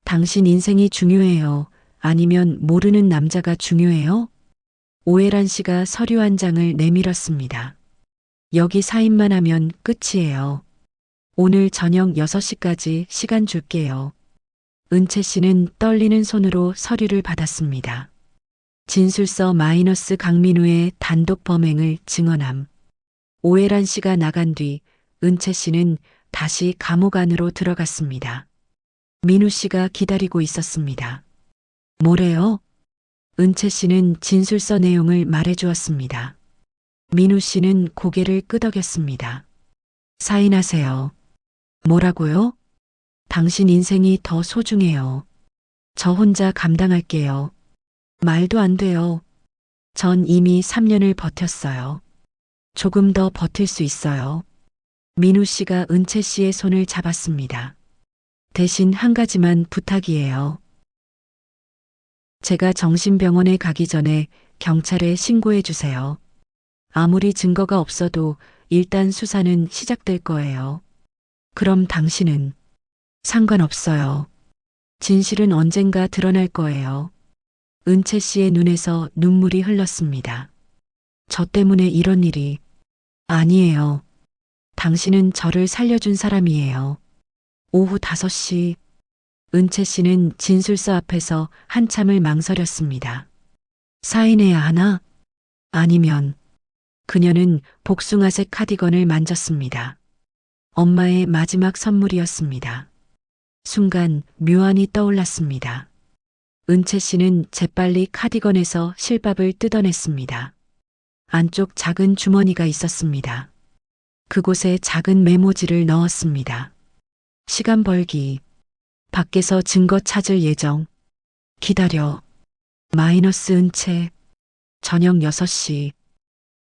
당신 인생이 중요해요? 아니면 모르는 남자가 중요해요? 오해란 씨가 서류 한 장을 내밀었습니다. 여기 사인만 하면 끝이에요. 오늘 저녁 6시까지 시간 줄게요. 은채 씨는 떨리는 손으로 서류를 받았습니다. 진술서 마이너스 강민우의 단독 범행을 증언함. 오해란 씨가 나간 뒤 은채 씨는 다시 감옥 안으로 들어갔습니다. 민우 씨가 기다리고 있었습니다. 뭐래요? 은채 씨는 진술서 내용을 말해주었습니다. 민우 씨는 고개를 끄덕였습니다. 사인하세요. 뭐라고요? 당신 인생이 더 소중해요. 저 혼자 감당할게요. 말도 안 돼요. 전 이미 3년을 버텼어요. 조금 더 버틸 수 있어요. 민우 씨가 은채 씨의 손을 잡았습니다. 대신 한 가지만 부탁이에요. 제가 정신병원에 가기 전에 경찰에 신고해 주세요. 아무리 증거가 없어도 일단 수사는 시작될 거예요. 그럼 당신은 상관없어요. 진실은 언젠가 드러날 거예요. 은채 씨의 눈에서 눈물이 흘렀습니다. 저 때문에 이런 일이 아니에요. 당신은 저를 살려준 사람이에요. 오후 5시 은채 씨는 진술서 앞에서 한참을 망설였습니다. 사인해야 하나? 아니면 그녀는 복숭아색 카디건을 만졌습니다. 엄마의 마지막 선물이었습니다. 순간 묘안이 떠올랐습니다. 은채 씨는 재빨리 카디건에서 실밥을 뜯어냈습니다. 안쪽 작은 주머니가 있었습니다. 그곳에 작은 메모지를 넣었습니다. 시간 벌기. 밖에서 증거 찾을 예정. 기다려. 마이너스 은채. 저녁 6시.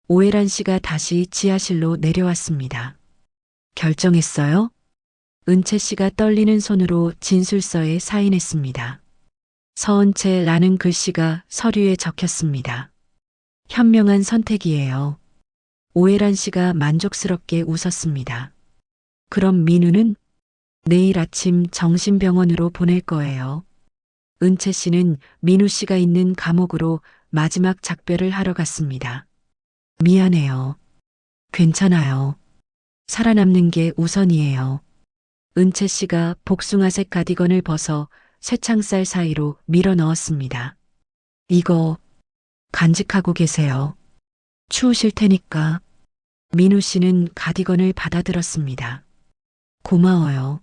오해란 씨가 다시 지하실로 내려왔습니다. 결정했어요? 은채 씨가 떨리는 손으로 진술서에 사인했습니다. 서은채라는 글씨가 서류에 적혔습니다. 현명한 선택이에요. 오해란 씨가 만족스럽게 웃었습니다. 그럼 민우는 내일 아침 정신병원으로 보낼 거예요. 은채 씨는 민우 씨가 있는 감옥으로 마지막 작별을 하러 갔습니다. 미안해요. 괜찮아요. 살아남는 게 우선이에요. 은채 씨가 복숭아색 가디건을 벗어 쇠창살 사이로 밀어 넣었습니다. 이거 간직하고 계세요. 추우실 테니까. 민우 씨는 가디건을 받아들었습니다. 고마워요.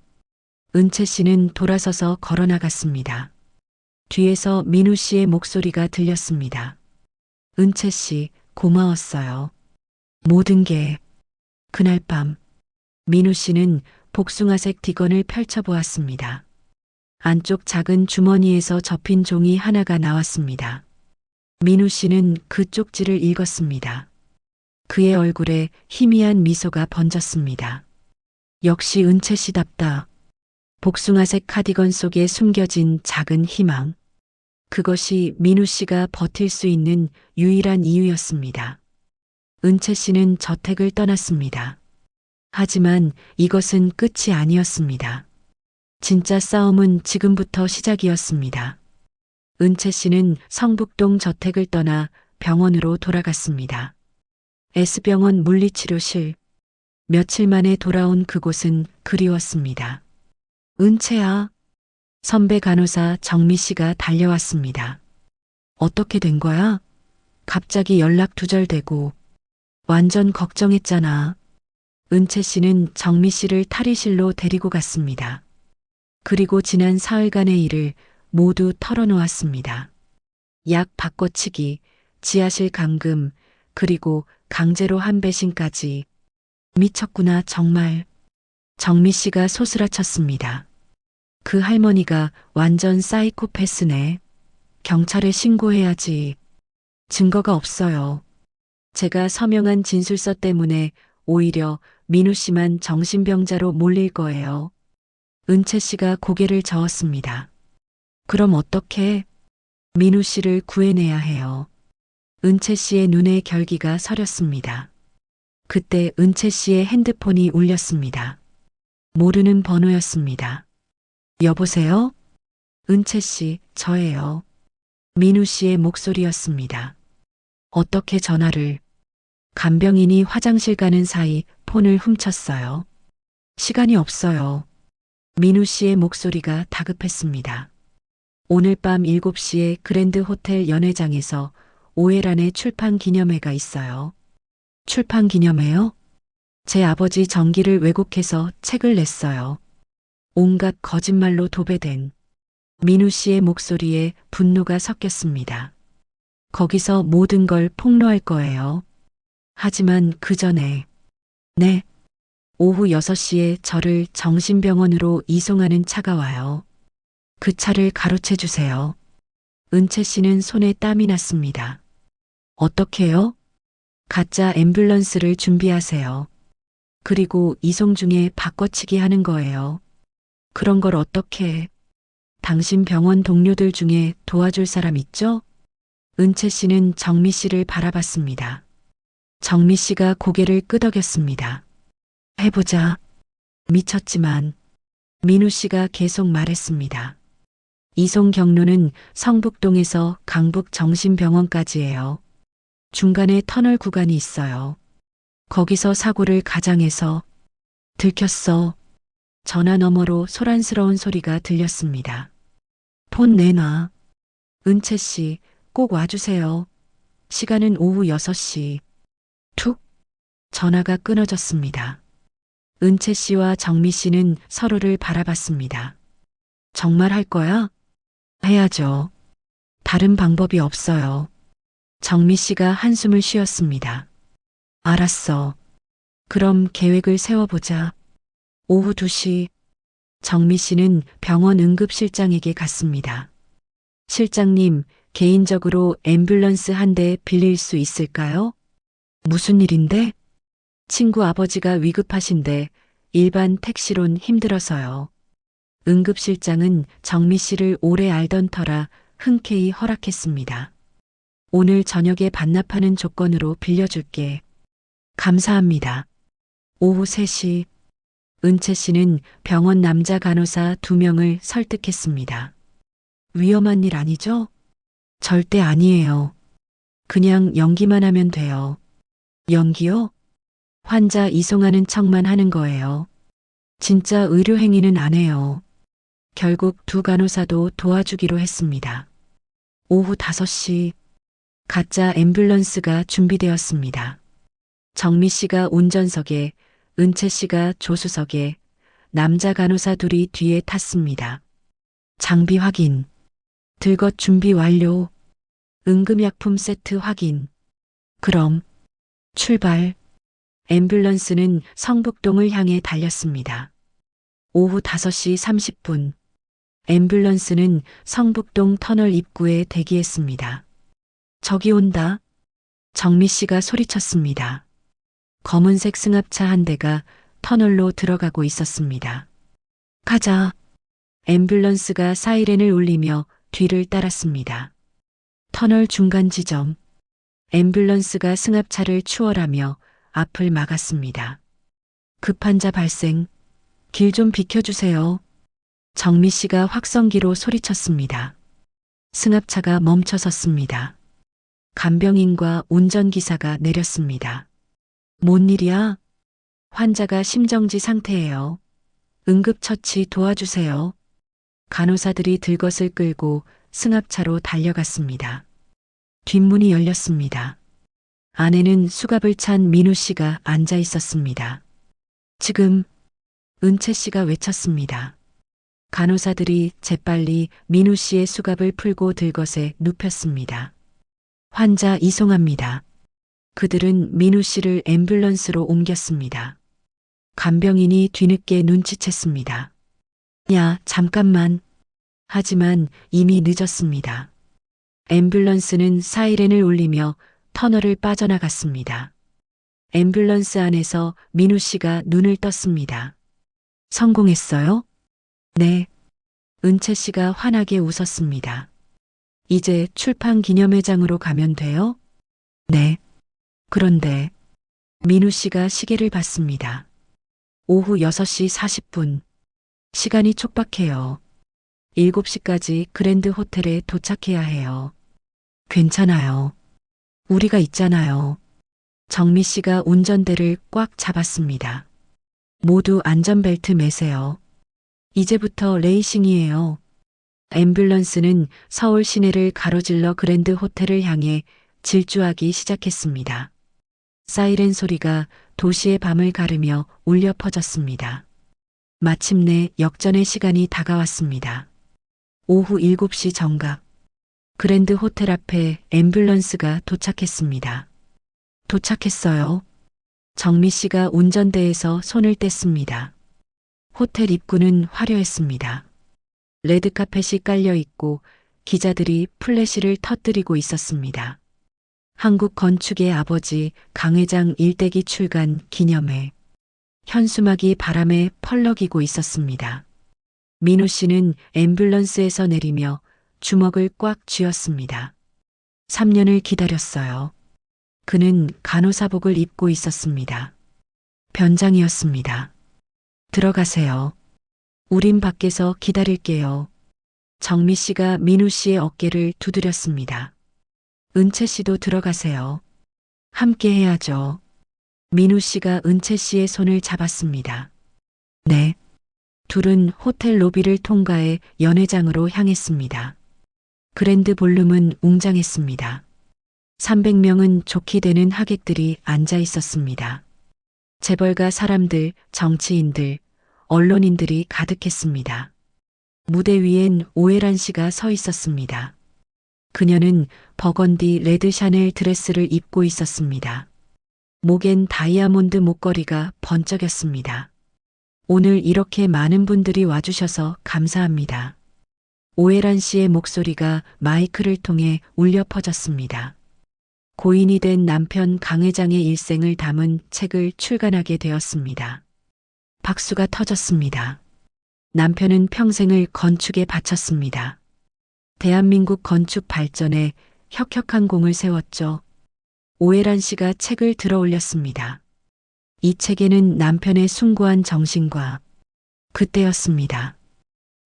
은채 씨는 돌아서서 걸어 나갔습니다. 뒤에서 민우 씨의 목소리가 들렸습니다. 은채 씨, 고마웠어요. 모든 게. 그날 밤, 민우 씨는 복숭아색 디건을 펼쳐보았습니다. 안쪽 작은 주머니에서 접힌 종이 하나가 나왔습니다. 민우 씨는 그 쪽지를 읽었습니다. 그의 얼굴에 희미한 미소가 번졌습니다. 역시 은채 씨답다. 복숭아색 카디건 속에 숨겨진 작은 희망. 그것이 민우 씨가 버틸 수 있는 유일한 이유였습니다. 은채 씨는 저택을 떠났습니다. 하지만 이것은 끝이 아니었습니다. 진짜 싸움은 지금부터 시작이었습니다. 은채 씨는 성북동 저택을 떠나 병원으로 돌아갔습니다. S병원 물리치료실. 며칠 만에 돌아온 그곳은 그리웠습니다. 은채야. 선배 간호사 정미 씨가 달려왔습니다. 어떻게 된 거야? 갑자기 연락 두절되고. 완전 걱정했잖아. 은채 씨는 정미 씨를 탈의실로 데리고 갔습니다. 그리고 지난 사흘간의 일을 모두 털어놓았습니다. 약 바꿔치기, 지하실 감금, 그리고 강제로 한배신까지. 미쳤구나 정말. 정미 씨가 소스라쳤습니다. 그 할머니가 완전 사이코패스네. 경찰에 신고해야지. 증거가 없어요. 제가 서명한 진술서 때문에 오히려 민우 씨만 정신병자로 몰릴 거예요. 은채 씨가 고개를 저었습니다. 그럼 어떻게? 민우 씨를 구해내야 해요. 은채 씨의 눈에 결기가 서렸습니다. 그때 은채 씨의 핸드폰이 울렸습니다. 모르는 번호였습니다. 여보세요? 은채 씨, 저예요. 민우 씨의 목소리였습니다. 어떻게 전화를? 간병인이 화장실 가는 사이 폰을 훔쳤어요. 시간이 없어요. 민우 씨의 목소리가 다급했습니다. 오늘 밤 7시에 그랜드 호텔 연회장에서 오해란의 출판 기념회가 있어요. 출판 기념회요? 제 아버지 전기를 왜곡해서 책을 냈어요. 온갖 거짓말로 도배된 민우 씨의 목소리에 분노가 섞였습니다. 거기서 모든 걸 폭로할 거예요. 하지만 그 전에, 네, 오후 6시에 저를 정신병원으로 이송하는 차가 와요. 그 차를 가로채 주세요. 은채 씨는 손에 땀이 났습니다. 어떻게요? 가짜 앰뷸런스를 준비하세요. 그리고 이송 중에 바꿔치기 하는 거예요. 그런 걸 어떻게 해? 당신 병원 동료들 중에 도와줄 사람 있죠? 은채 씨는 정미 씨를 바라봤습니다. 정미 씨가 고개를 끄덕였습니다. 해보자. 미쳤지만 민우 씨가 계속 말했습니다. 이송 경로는 성북동에서 강북정신병원까지예요. 중간에 터널 구간이 있어요. 거기서 사고를 가장해서 들켰어. 전화 너머로 소란스러운 소리가 들렸습니다. 폰 내놔. 은채 씨, 꼭 와주세요. 시간은 오후 6시. 툭. 전화가 끊어졌습니다. 은채 씨와 정미 씨는 서로를 바라봤습니다. 정말 할 거야? 해야죠. 다른 방법이 없어요. 정미 씨가 한숨을 쉬었습니다. 알았어. 그럼 계획을 세워보자. 오후 2시. 정미 씨는 병원 응급실장에게 갔습니다. 실장님, 개인적으로 앰뷸런스 한 대 빌릴 수 있을까요? 무슨 일인데? 친구 아버지가 위급하신데 일반 택시론 힘들어서요. 응급실장은 정미 씨를 오래 알던 터라 흔쾌히 허락했습니다. 오늘 저녁에 반납하는 조건으로 빌려줄게. 감사합니다. 오후 3시. 은채 씨는 병원 남자 간호사 2명을 설득했습니다. 위험한 일 아니죠? 절대 아니에요. 그냥 연기만 하면 돼요. 연기요? 환자 이송하는 척만 하는 거예요. 진짜 의료행위는 안 해요. 결국 2 간호사도 도와주기로 했습니다. 오후 5시. 가짜 앰뷸런스가 준비되었습니다. 정미 씨가 운전석에, 은채 씨가 조수석에, 남자 간호사 둘이 뒤에 탔습니다. 장비 확인. 들것 준비 완료. 응급약품 세트 확인. 그럼 출발. 앰뷸런스는 성북동을 향해 달렸습니다. 오후 5시 30분. 앰뷸런스는 성북동 터널 입구에 대기했습니다. 저기 온다. 정미 씨가 소리쳤습니다. 검은색 승합차 한 대가 터널로 들어가고 있었습니다. 가자. 앰뷸런스가 사이렌을 울리며 뒤를 따랐습니다. 터널 중간 지점. 앰뷸런스가 승합차를 추월하며 앞을 막았습니다. 급환자 발생. 길 좀 비켜주세요. 정미 씨가 확성기로 소리쳤습니다. 승합차가 멈춰섰습니다. 간병인과 운전기사가 내렸습니다. 뭔 일이야? 환자가 심정지 상태예요. 응급처치 도와주세요. 간호사들이 들것을 끌고 승합차로 달려갔습니다. 뒷문이 열렸습니다. 안에는 수갑을 찬 민우 씨가 앉아 있었습니다. 지금 은채 씨가 외쳤습니다. 간호사들이 재빨리 민우 씨의 수갑을 풀고 들것에 눕혔습니다. 환자 이송합니다. 그들은 민우 씨를 앰뷸런스로 옮겼습니다. 간병인이 뒤늦게 눈치챘습니다. 야, 잠깐만. 하지만 이미 늦었습니다. 앰뷸런스는 사이렌을 울리며 터널을 빠져나갔습니다. 앰뷸런스 안에서 민우 씨가 눈을 떴습니다. 성공했어요? 네. 은채 씨가 환하게 웃었습니다. 이제 출판 기념회장으로 가면 돼요? 네. 그런데 민우 씨가 시계를 봤습니다. 오후 6시 40분. 시간이 촉박해요. 7시까지 그랜드 호텔에 도착해야 해요. 괜찮아요. 우리가 있잖아요. 정미 씨가 운전대를 꽉 잡았습니다. 모두 안전벨트 매세요. 이제부터 레이싱이에요. 앰뷸런스는 서울 시내를 가로질러 그랜드 호텔을 향해 질주하기 시작했습니다. 사이렌 소리가 도시의 밤을 가르며 울려 퍼졌습니다. 마침내 역전의 시간이 다가왔습니다. 오후 7시 정각. 그랜드 호텔 앞에 앰뷸런스가 도착했습니다. 도착했어요. 정미 씨가 운전대에서 손을 뗐습니다. 호텔 입구는 화려했습니다. 레드카펫이 깔려 있고 기자들이 플래시를 터뜨리고 있었습니다. 한국 건축의 아버지 강 회장 일대기 출간 기념회. 현수막이 바람에 펄럭이고 있었습니다. 민우 씨는 앰뷸런스에서 내리며 주먹을 꽉 쥐었습니다. 3년을 기다렸어요. 그는 간호사복을 입고 있었습니다. 변장이었습니다. 들어가세요. 우린 밖에서 기다릴게요. 정미 씨가 민우 씨의 어깨를 두드렸습니다. 은채 씨도 들어가세요. 함께 해야죠. 민우 씨가 은채 씨의 손을 잡았습니다. 네. 둘은 호텔 로비를 통과해 연회장으로 향했습니다. 그랜드 볼룸은 웅장했습니다. 300명은 좋게 되는 하객들이 앉아 있었습니다. 재벌가 사람들, 정치인들, 언론인들이 가득했습니다. 무대 위엔 오해란 씨가 서 있었습니다. 그녀는 버건디 레드 샤넬 드레스를 입고 있었습니다. 목엔 다이아몬드 목걸이가 번쩍였습니다. 오늘 이렇게 많은 분들이 와주셔서 감사합니다. 오해란 씨의 목소리가 마이크를 통해 울려 퍼졌습니다. 고인이 된 남편 강 회장의 일생을 담은 책을 출간하게 되었습니다. 박수가 터졌습니다. 남편은 평생을 건축에 바쳤습니다. 대한민국 건축 발전에 혁혁한 공을 세웠죠. 오해란 씨가 책을 들어 올렸습니다. 이 책에는 남편의 숭고한 정신과 그때였습니다.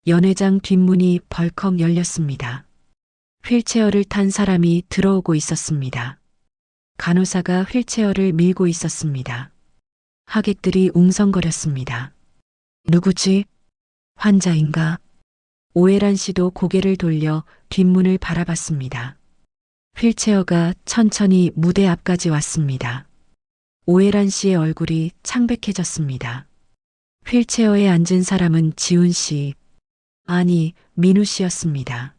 연회장 뒷문이 벌컥 열렸습니다. 휠체어를 탄 사람이 들어오고 있었습니다. 간호사가 휠체어를 밀고 있었습니다. 하객들이 웅성거렸습니다. 누구지? 환자인가? 오해란 씨도 고개를 돌려 뒷문을 바라봤습니다. 휠체어가 천천히 무대 앞까지 왔습니다. 오해란 씨의 얼굴이 창백해졌습니다. 휠체어에 앉은 사람은 지훈 씨, 아니 민우 씨였습니다.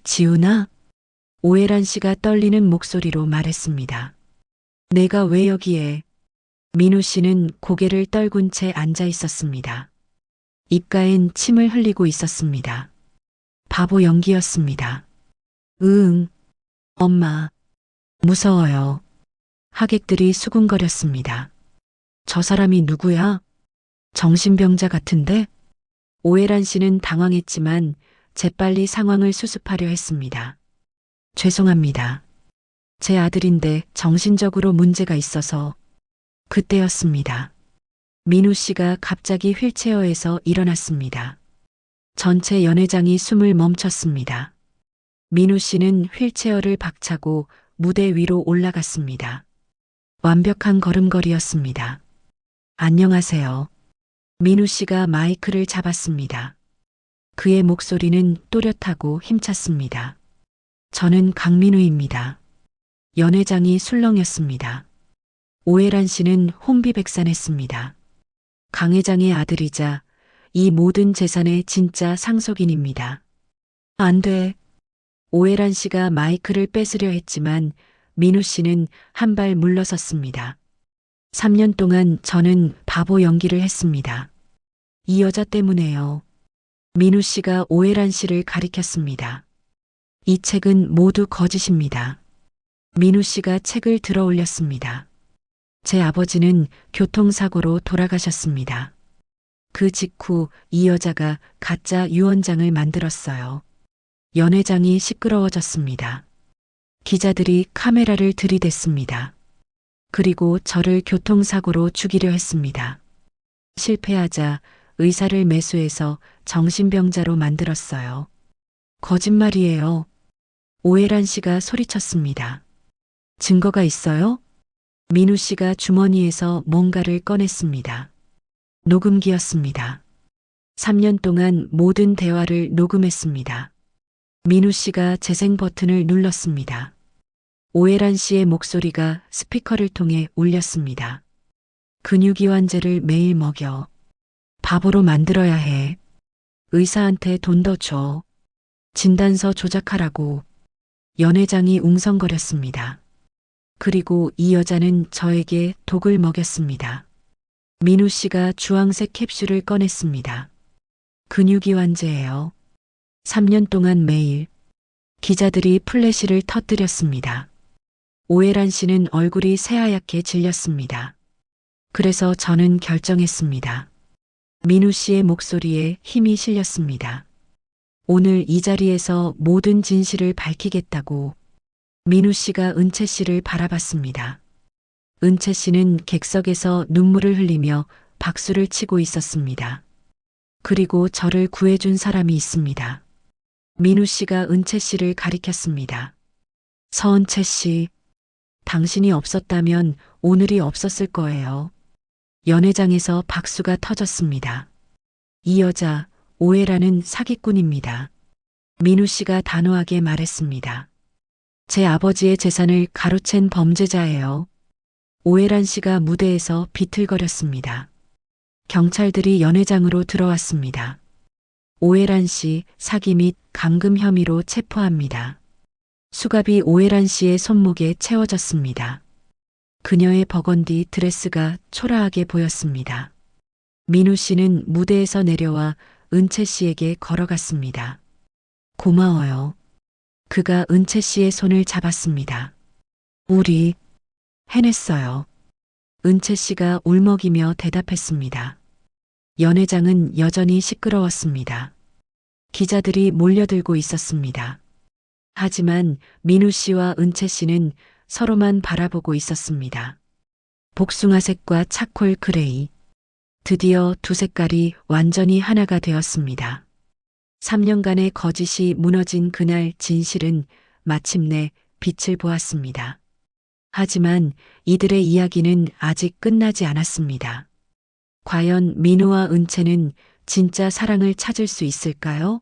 지훈아? 오해란 씨가 떨리는 목소리로 말했습니다. 내가 왜 여기에? 민우 씨는 고개를 떨군 채 앉아 있었습니다. 입가엔 침을 흘리고 있었습니다. 바보 연기였습니다. 응. 엄마. 무서워요. 하객들이 수군거렸습니다. 저 사람이 누구야? 정신병자 같은데? 오해란 씨는 당황했지만 재빨리 상황을 수습하려 했습니다. 죄송합니다. 제 아들인데 정신적으로 문제가 있어서. 그때였습니다. 민우 씨가 갑자기 휠체어에서 일어났습니다. 전체 연회장이 숨을 멈췄습니다. 민우 씨는 휠체어를 박차고 무대 위로 올라갔습니다. 완벽한 걸음걸이였습니다. 안녕하세요. 민우 씨가 마이크를 잡았습니다. 그의 목소리는 또렷하고 힘찼습니다. 저는 강민우입니다. 연회장이 술렁였습니다. 오해란 씨는 혼비백산했습니다. 강 회장의 아들이자 이 모든 재산의 진짜 상속인입니다. 안 돼. 오해란 씨가 마이크를 뺏으려 했지만 민우 씨는 한 발 물러섰습니다. 3년 동안 저는 바보 연기를 했습니다. 이 여자 때문에요. 민우 씨가 오해란 씨를 가리켰습니다. 이 책은 모두 거짓입니다. 민우 씨가 책을 들어 올렸습니다. 제 아버지는 교통사고로 돌아가셨습니다. 그 직후 이 여자가 가짜 유언장을 만들었어요. 연회장이 시끄러워졌습니다. 기자들이 카메라를 들이댔습니다. 그리고 저를 교통사고로 죽이려 했습니다. 실패하자 의사를 매수해서 정신병자로 만들었어요. 거짓말이에요. 오해란 씨가 소리쳤습니다. 증거가 있어요? 민우 씨가 주머니에서 뭔가를 꺼냈습니다. 녹음기였습니다. 3년 동안 모든 대화를 녹음했습니다. 민우 씨가 재생 버튼을 눌렀습니다. 오해란 씨의 목소리가 스피커를 통해 울렸습니다. 근육이완제를 매일 먹여. 바보로 만들어야 해. 의사한테 돈 더 줘. 진단서 조작하라고. 연회장이 웅성거렸습니다. 그리고 이 여자는 저에게 독을 먹였습니다. 민우 씨가 주황색 캡슐을 꺼냈습니다. 근육이완제예요. 3년 동안 매일. 기자들이 플래시를 터뜨렸습니다. 오해란 씨는 얼굴이 새하얗게 질렸습니다. 그래서 저는 결정했습니다. 민우 씨의 목소리에 힘이 실렸습니다. 오늘 이 자리에서 모든 진실을 밝히겠다고. 민우 씨가 은채 씨를 바라봤습니다. 은채 씨는 객석에서 눈물을 흘리며 박수를 치고 있었습니다. 그리고 저를 구해준 사람이 있습니다. 민우 씨가 은채 씨를 가리켰습니다. 서은채 씨, 당신이 없었다면 오늘이 없었을 거예요. 연회장에서 박수가 터졌습니다. 이 여자, 오해라는 사기꾼입니다. 민우 씨가 단호하게 말했습니다. 제 아버지의 재산을 가로챈 범죄자예요. 오해란 씨가 무대에서 비틀거렸습니다. 경찰들이 연회장으로 들어왔습니다. 오해란 씨 사기 및 감금 혐의로 체포합니다. 수갑이 오해란 씨의 손목에 채워졌습니다. 그녀의 버건디 드레스가 초라하게 보였습니다. 민우 씨는 무대에서 내려와 은채 씨에게 걸어갔습니다. 고마워요. 그가 은채 씨의 손을 잡았습니다. 우리 해냈어요. 은채 씨가 울먹이며 대답했습니다. 연회장은 여전히 시끄러웠습니다. 기자들이 몰려들고 있었습니다. 하지만 민우 씨와 은채 씨는 서로만 바라보고 있었습니다. 복숭아색과 차콜 그레이. 드디어 두 색깔이 완전히 하나가 되었습니다. 3년간의 거짓이 무너진 그날 진실은 마침내 빛을 보았습니다. 하지만 이들의 이야기는 아직 끝나지 않았습니다. 과연 민우와 은채는 진짜 사랑을 찾을 수 있을까요?